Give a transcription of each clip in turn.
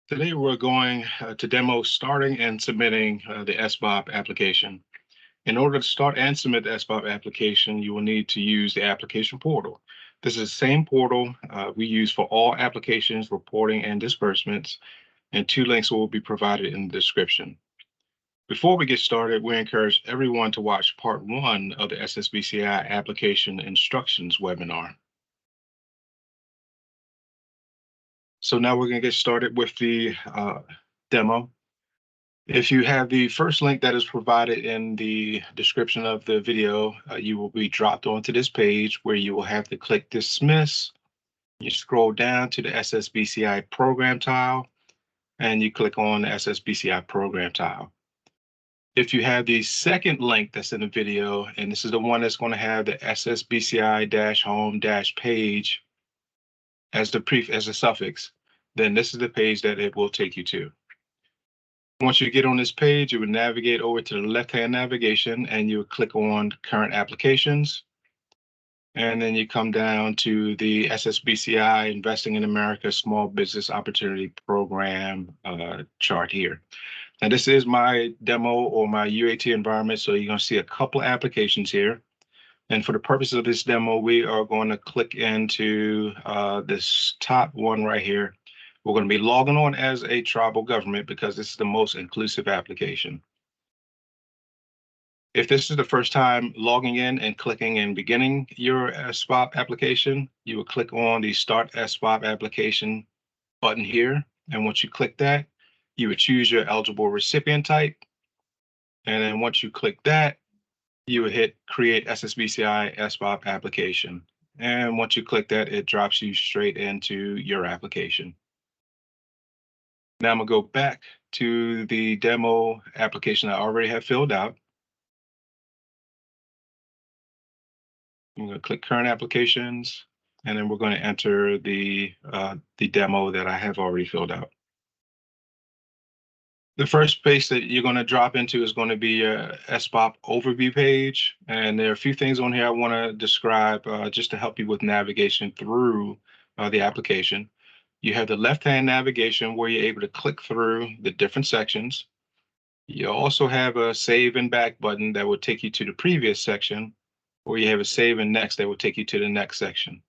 Today we're going to demo starting and submitting the SBOP application. In order to start and submit the SBOP application, you will need to use the application portal. This is the same portal we use for all applications, reporting, and disbursements, and two links will be provided in the description. Before we get started, we encourage everyone to watch part 1 of the SSBCI application instructions webinar. So now we're going to get started with the demo. If you have the first link that is provided in the description of the video, you will be dropped onto this page where you will have to click Dismiss. You scroll down to the SSBCI program tile, and you click on the SSBCI program tile. If you have the second link that's in the video, and this is the one that's going to have the SSBCI-home-page as the suffix, then this is the page that it will take you to. Once you get on this page, you would navigate over to the left-hand navigation and you would click on current applications. And then you come down to the SSBCI Investing in America Small Business Opportunity Program chart here. Now this is my demo or my UAT environment, so you're going to see a couple of applications here. And for the purpose of this demo, we are going to click into this top one right here. We're going to be logging on as a tribal government because this is the most inclusive application. If this is the first time logging in and clicking and beginning your SBOP application, you will click on the Start SBOP Application button here. And once you click that, you would choose your eligible recipient type. And then once you click that, you would hit Create SSBCI SBOP Application. And once you click that, it drops you straight into your application. Now I'm going to go back to the demo application I already have filled out. I'm going to click Current Applications, and then we're going to enter the demo that I have already filled out. The first page that you're going to drop into is going to be a SBOP overview page, and there are a few things on here I want to describe just to help you with navigation through the application. You have the left-hand navigation where you're able to click through the different sections. You also have a Save and Back button that will take you to the previous section, or you have a Save and Next that will take you to the next section.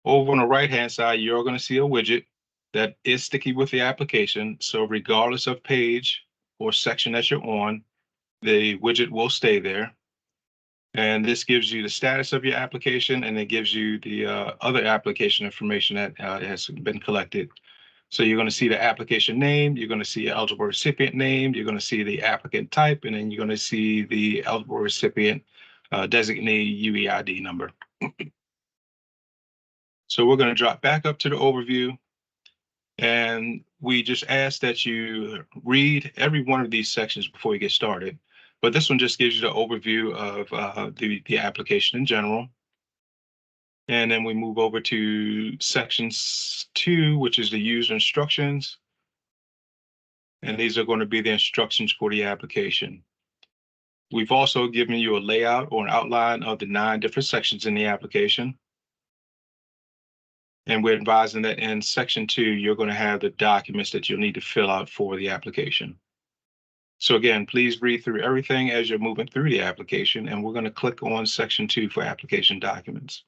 Over on the right-hand side, you're going to see a widget that is sticky with the application. So regardless of page or section that you're on, the widget will stay there. And this gives you the status of your application, and it gives you the other application information that has been collected. So you're going to see the application name, you're going to see eligible recipient name, you're going to see the applicant type, and then you're going to see the eligible recipient designee UEID number. So we're going to drop back up to the overview, and we just ask that you read every one of these sections before you get started. But this one just gives you the overview of the application in general. And then we move over to section 2, which is the user instructions. And these are going to be the instructions for the application. We've also given you a layout or an outline of the 9 different sections in the application. And we're advising that in section 2, you're going to have the documents that you'll need to fill out for the application. So again, please read through everything as you're moving through the application, and we're going to click on section 2 for application documents.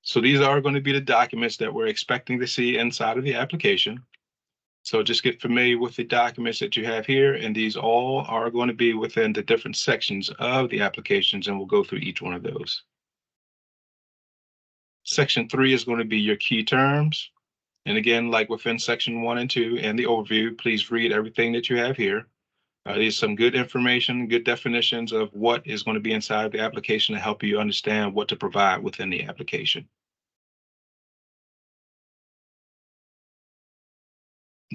So these are going to be the documents that we're expecting to see inside of the application. So just get familiar with the documents that you have here, and these all are going to be within the different sections of the applications, and we'll go through each one of those. Section 3 is going to be your key terms. And again, like within section 1 and 2 and the overview, please read everything that you have here. There's some good information, good definitions of what is going to be inside the application to help you understand what to provide within the application.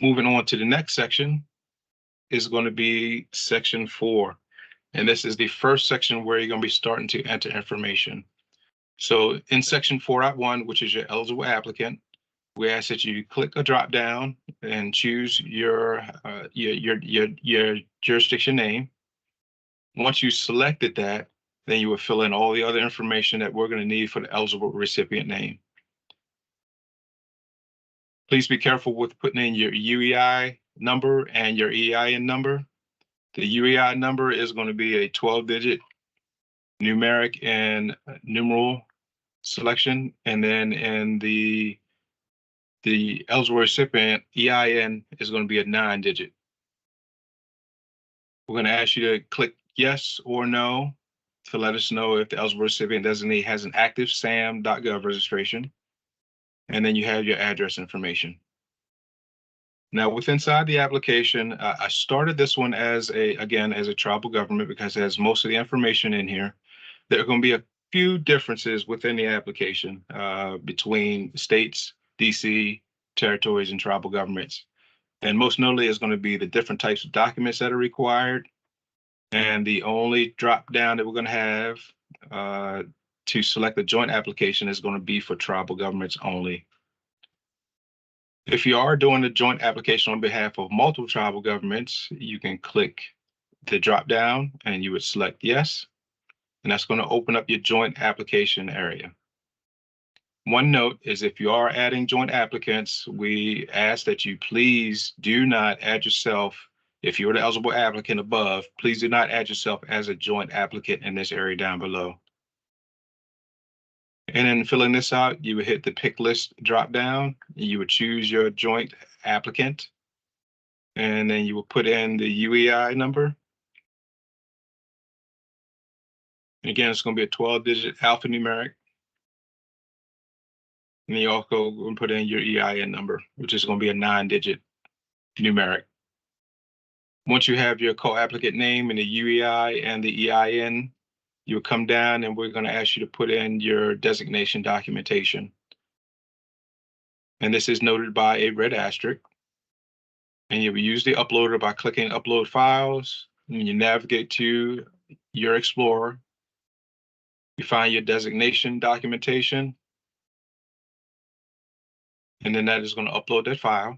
Moving on to the next section is going to be section 4. And this is the first section where you're going to be starting to enter information. So in section 4.1, which is your eligible applicant, we ask that you click a drop down and choose your jurisdiction name. Once you selected that, then you will fill in all the other information that we're going to need for the eligible recipient name. Please be careful with putting in your UEI number and your EIN number. The UEI number is going to be a 12-digit numeric and numeral selection, and then in the eligible recipient EIN is going to be a 9-digit. We're going to ask you to click yes or no to let us know if the eligible recipient designee has an active SAM.gov registration, and then you have your address information. Now, with inside the application, I started this one as a tribal government because it has most of the information in here. There are going to be a few differences within the application between states, DC, territories, and tribal governments. And most notably is going to be the different types of documents that are required. And the only drop down that we're going to have to select the joint application is going to be for tribal governments only. If you are doing a joint application on behalf of multiple tribal governments, you can click the drop down and you would select yes, and that's going to open up your joint application area. One note is if you are adding joint applicants, we ask that you please do not add yourself. If you're the eligible applicant above, please do not add yourself as a joint applicant in this area down below. And then filling this out, you would hit the pick list drop down. You would choose your joint applicant, and then you will put in the UEI number. And again, it's going to be a 12-digit alphanumeric. And you also going to put in your EIN number, which is going to be a 9-digit numeric. Once you have your co-applicant name and the UEI and the EIN, you'll come down and we're going to ask you to put in your designation documentation. And this is noted by a red asterisk. And you will use the uploader by clicking upload files. And you navigate to your Explorer. You find your designation documentation. And then that is going to upload that file.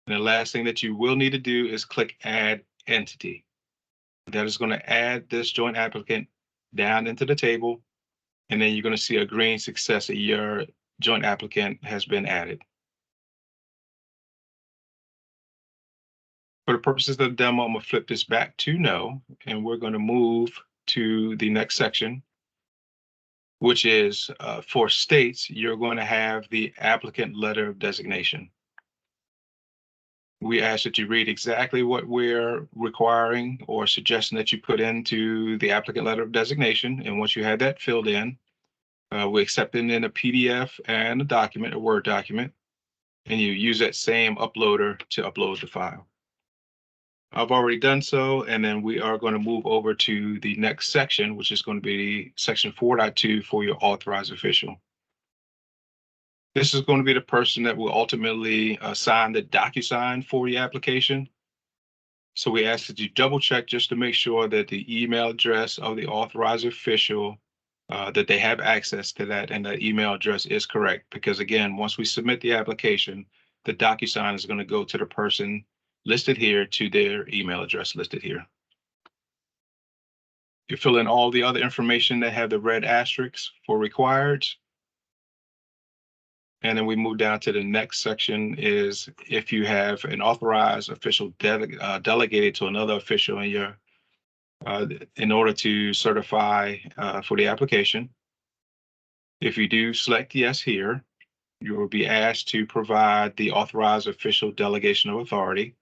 And the last thing that you will need to do is click add entity. That is going to add this joint applicant down into the table. And then you're going to see a green success that your joint applicant has been added. For the purposes of the demo, I'm going to flip this back to no, and we're going to move to the next section, which is for states, you're going to have the applicant letter of designation. We ask that you read exactly what we're requiring or suggesting that you put into the applicant letter of designation. And once you have that filled in, we accept it in a PDF and a document, a Word document, and you use that same uploader to upload the file. I've already done so, and then we are going to move over to the next section, which is going to be section 4.2 for your authorized official. This is going to be the person that will ultimately sign the DocuSign for your application. So we ask that you double check just to make sure that the email address of the authorized official, that they have access to that and that email address is correct. Because again, once we submit the application, the DocuSign is going to go to the person listed here to their email address listed here. You fill in all the other information that have the red asterisks for required. And then we move down to the next section is if you have an authorized official delegated to another official in your in order to certify for the application. If you do select yes here, you will be asked to provide the authorized official delegation of authority,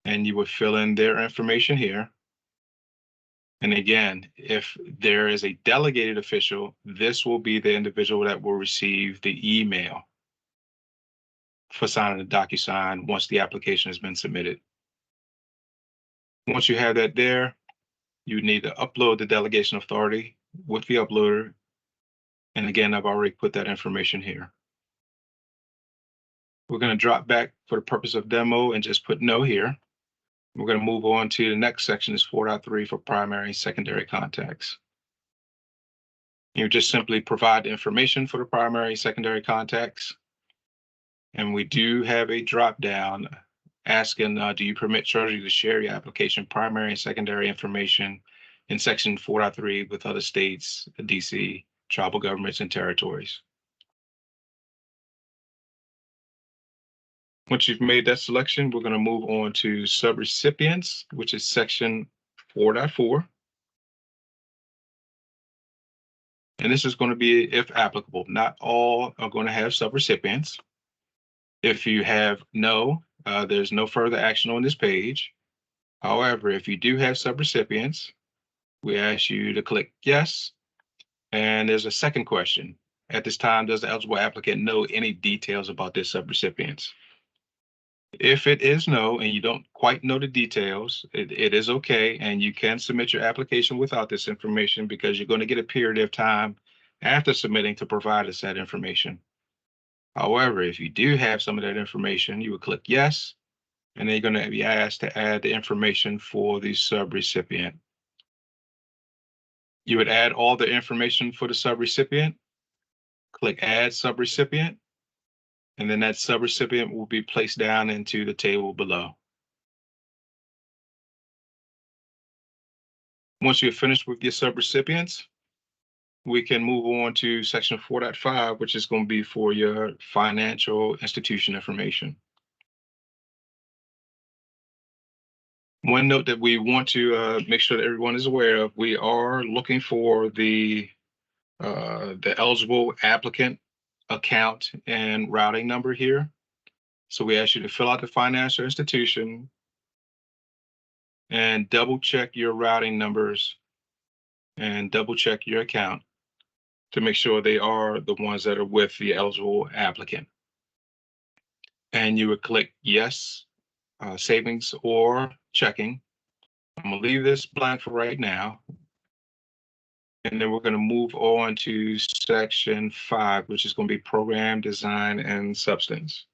and you would fill in their information here. And again, if there is a delegated official, this will be the individual that will receive the email for signing the DocuSign once the application has been submitted. Once you have that there, you need to upload the delegation authority with the uploader. And again, I've already put that information here. We're going to drop back for the purpose of demo and just put no here. We're going to move on to the next section is 4.3 for primary and secondary contacts. You just simply provide the information for the primary and secondary contacts. And we do have a drop down asking, do you permit Treasury to share your application primary and secondary information in section 4.3 with other states, DC, tribal governments, and territories? Once you've made that selection, we're going to move on to subrecipients, which is section 4.4. And this is going to be if applicable. Not all are going to have subrecipients. If you have no, there's no further action on this page. However, if you do have subrecipients, we ask you to click yes. And there's a second question. At this time, does the eligible applicant know any details about their subrecipients? If it is no, and you don't quite know the details, it is okay, and you can submit your application without this information because you're going to get a period of time after submitting to provide us that information. However, if you do have some of that information, you would click yes, and then you're going to be asked to add the information for the subrecipient. You would add all the information for the subrecipient, click add subrecipient, and then that subrecipient will be placed down into the table below. Once you're finished with your subrecipients, we can move on to section 4.5, which is going to be for your financial institution information. One note that we want to make sure that everyone is aware of, we are looking for the eligible applicant account and routing number here. So we ask you to fill out the financial institution and double check your routing numbers and double check your account to make sure they are the ones that are with the eligible applicant. And you would click yes, savings or checking. I'm gonna leave this blank for right now. And then we're gonna move on to section 5, which is gonna be program design and substance.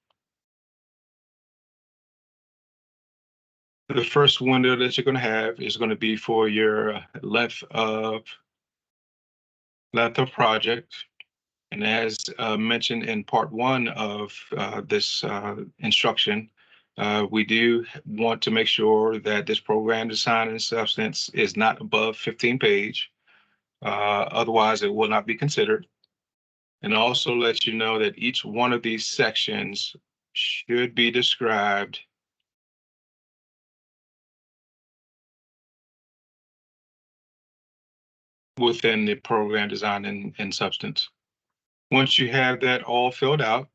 The first window that you're gonna have is gonna be for your length of project. And as mentioned in part 1 of this instruction, we do want to make sure that this program design and substance is not above 15 page. Otherwise, it will not be considered. And also let you know that each one of these sections should be described within the program design and substance. Once you have that all filled out,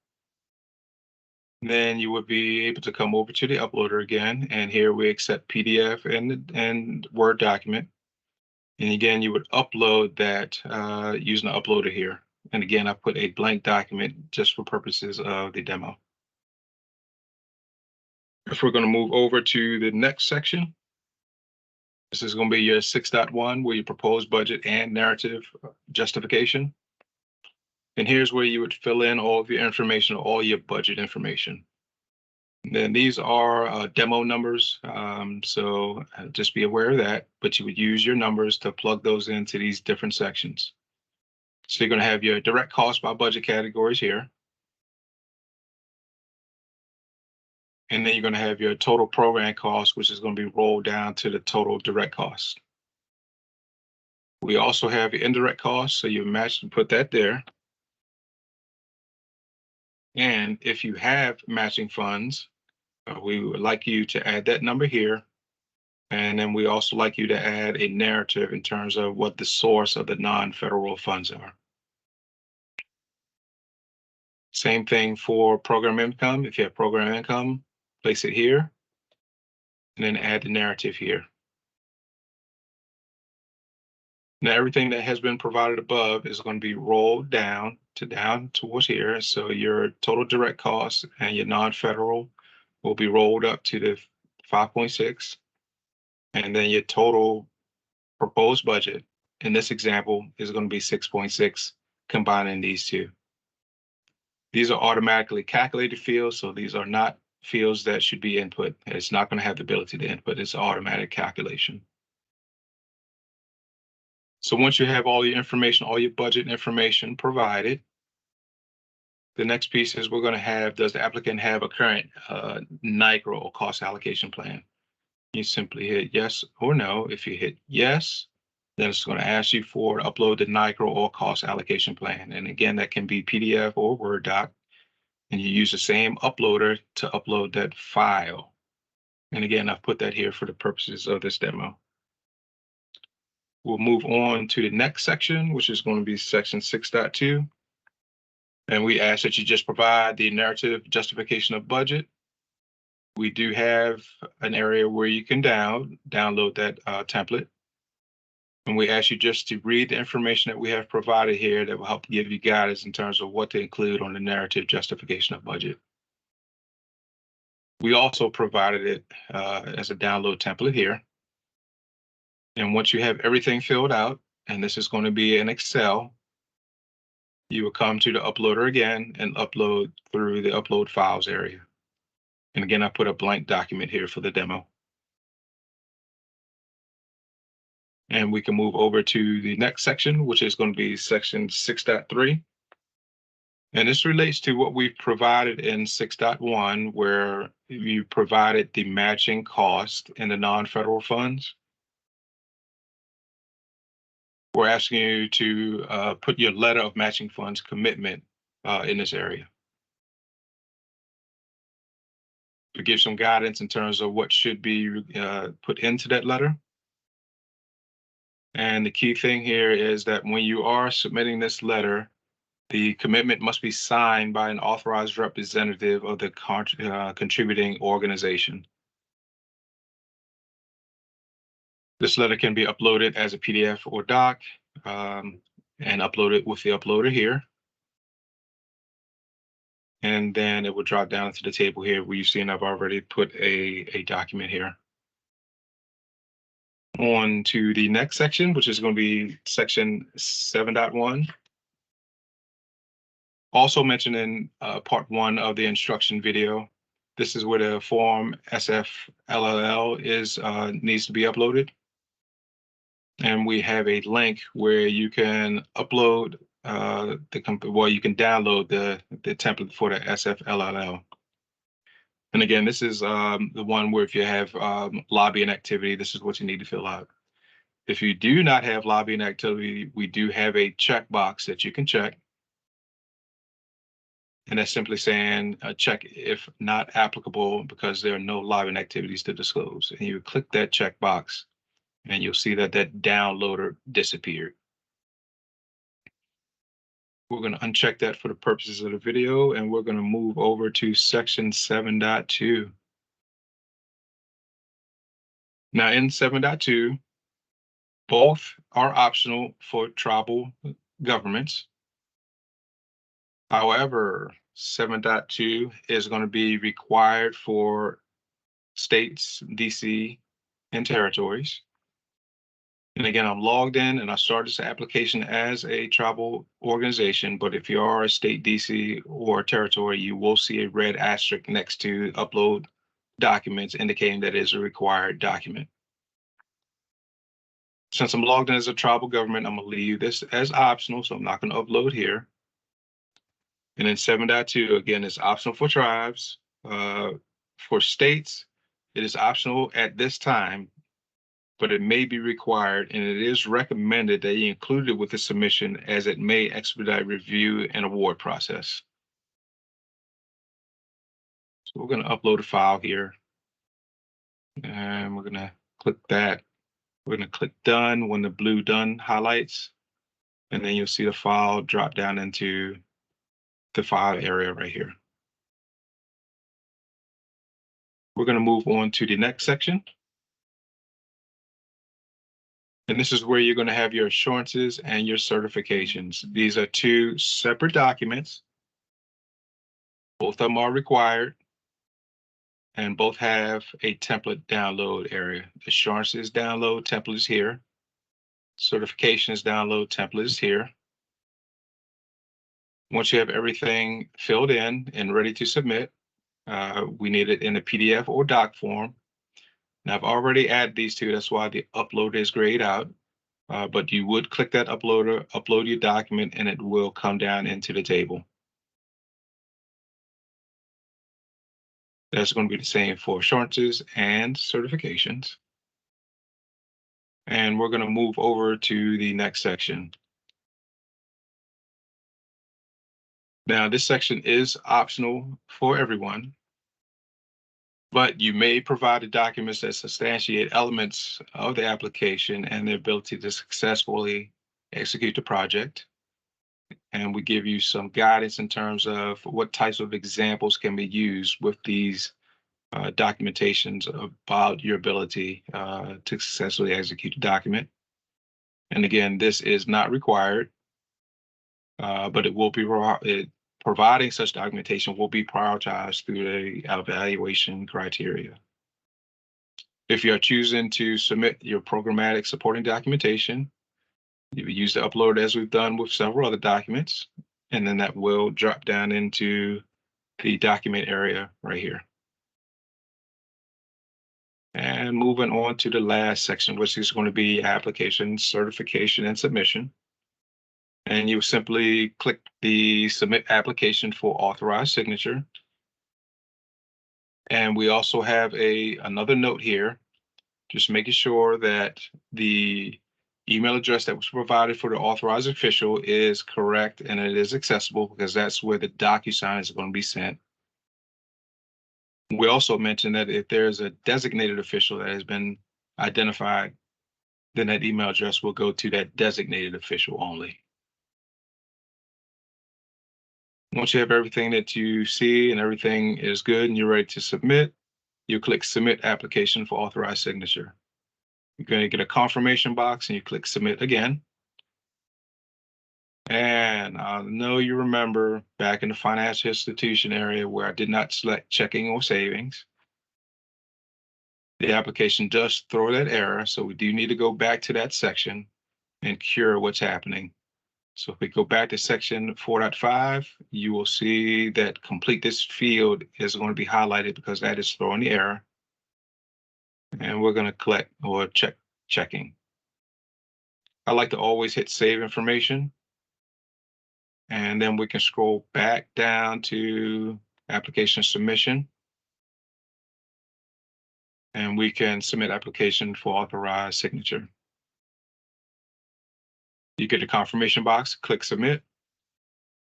then you would be able to come over to the uploader again. And here we accept PDF and Word document. And again, you would upload that using the uploader here. And again, I put a blank document just for purposes of the demo. If we're going to move over to the next section, this is going to be your 6.1, where you propose budget and narrative justification. And here's where you would fill in all of your information, all your budget information. And then these are demo numbers, so just be aware of that, but you would use your numbers to plug those into these different sections. So you're going to have your direct cost by budget categories here. And then you're going to have your total program cost, which is going to be rolled down to the total direct cost. We also have your indirect costs, so you match and put that there. And if you have matching funds, we would like you to add that number here. And then we also like you to add a narrative in terms of what the source of the non-federal funds are. Same thing for program income. If you have program income, place it here, and then add the narrative here. Now, everything that has been provided above is going to be rolled down towards here. So your total direct costs and your non-federal will be rolled up to the 5.6. And then your total proposed budget in this example is going to be 6.6, combining these two. These are automatically calculated fields, so these are not fields that should be input. It's not going to have the ability to input. It's automatic calculation. So once you have all your information, all your budget information provided, the next piece is we're going to have, does the applicant have a current NICRA or cost allocation plan? You simply hit yes or no. If you hit yes, then it's going to ask you for upload the NICRA or cost allocation plan. And again, that can be PDF or Word doc. and you use the same uploader to upload that file. And again, I've put that here for the purposes of this demo. We'll move on to the next section, which is going to be section 6.2. And we ask that you just provide the narrative justification of budget. We do have an area where you can download that template. And we ask you just to read the information that we have provided here that will help give you guidance in terms of what to include on the narrative justification of budget. We also provided it as a download template here. And once you have everything filled out, and this is going to be in Excel, you will come to the uploader again and upload through the upload files area. And again, I put a blank document here for the demo. And we can move over to the next section, which is going to be section 6.3. And this relates to what we've provided in 6.1, where you provided the matching cost in the non-federal funds. We're asking you to put your letter of matching funds commitment in this area. To give some guidance in terms of what should be put into that letter. And the key thing here is that when you are submitting this letter, the commitment must be signed by an authorized representative of the contributing organization. This letter can be uploaded as a PDF or doc and uploaded with the uploader here. And then it will drop down to the table here where you've seen I've already put a document here. On to the next section, which is going to be section 7.1. Also mentioned in part 1 of the instruction video, this is where the form SFLLL needs to be uploaded. And we have a link where you can upload you can download the template for the SFLLL. And again, this is the one where if you have lobbying activity, this is what you need to fill out. If you do not have lobbying activity, we do have a checkbox that you can check. And that's simply saying check if not applicable because there are no lobbying activities to disclose. And you click that checkbox and you'll see that that downloader disappeared. We're going to uncheck that for the purposes of the video, and we're going to move over to section 7.2. Now in 7.2, both are optional for tribal governments. However, 7.2 is going to be required for states, DC, and territories. And again, I'm logged in and I started this application as a tribal organization, but if you are a state, DC, or territory, you will see a red asterisk next to upload documents indicating that it is a required document. Since I'm logged in as a tribal government, I'm going to leave this as optional, so I'm not going to upload here. And then 7.2, again, is optional for tribes. For states, it is optional at this time, but it may be required, and it is recommended that you include it with the submission as it may expedite review and award process. So we're going to upload a file here, and we're going to click that. We're going to click done when the blue done highlights, and then you'll see the file drop down into the file area right here. We're going to move on to the next section. And this is where you're going to have your assurances and your certifications. These are two separate documents. Both of them are required. And both have a template download area. Assurances download template is here. Certifications download template is here. Once you have everything filled in and ready to submit, we need it in a PDF or doc form. Now I've already added these two, that's why the upload is grayed out. But you would click that uploader, upload your document, and it will come down into the table. That's going to be the same for assurances and certifications. And we're going to move over to the next section. Now, this section is optional for everyone, but you may provide the documents that substantiate elements of the application and their ability to successfully execute the project. And we give you some guidance in terms of what types of examples can be used with these documentations about your ability to successfully execute the document. And again, this is not required, but it will be providing such documentation will be prioritized through the evaluation criteria. If you are choosing to submit your programmatic supporting documentation, you use the upload as we've done with several other documents, and then that will drop down into the document area right here. And moving on to the last section, which is going to be application, certification, and submission. And you simply click the submit application for authorized signature. And we also have another note here, just making sure that the email address that was provided for the authorized official is correct and it is accessible, because that's where the DocuSign is going to be sent. We also mentioned that if there's a designated official that has been identified, then that email address will go to that designated official only. Once you have everything that you see and everything is good and you're ready to submit, you click Submit Application for Authorized Signature. You're going to get a confirmation box and you click Submit again. And I know you remember back in the financial institution area where I did not select checking or savings. The application does throw that error, so we do need to go back to that section and cure what's happening. So if we go back to section 4.5, you will see that complete this field is going to be highlighted because that is throwing the error. And we're going to collect or check checking. I like to always hit save information. And then we can scroll back down to application submission. And we can submit application for authorized signature. You get a confirmation box, click submit.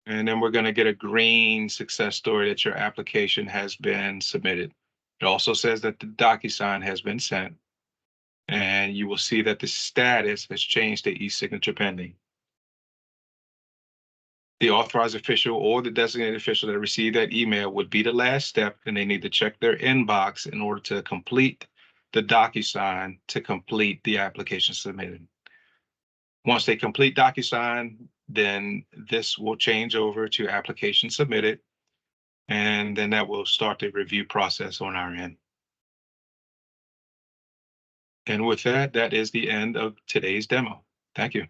And then we're going to get a green success story that your application has been submitted. It also says that the DocuSign has been sent. And you will see that the status has changed to e-signature pending. The authorized official or the designated official that received that email would be the last step, and they need to check their inbox in order to complete the DocuSign to complete the application submitted. Once they complete DocuSign, then this will change over to application submitted, and then that will start the review process on our end. And with that, that is the end of today's demo. Thank you.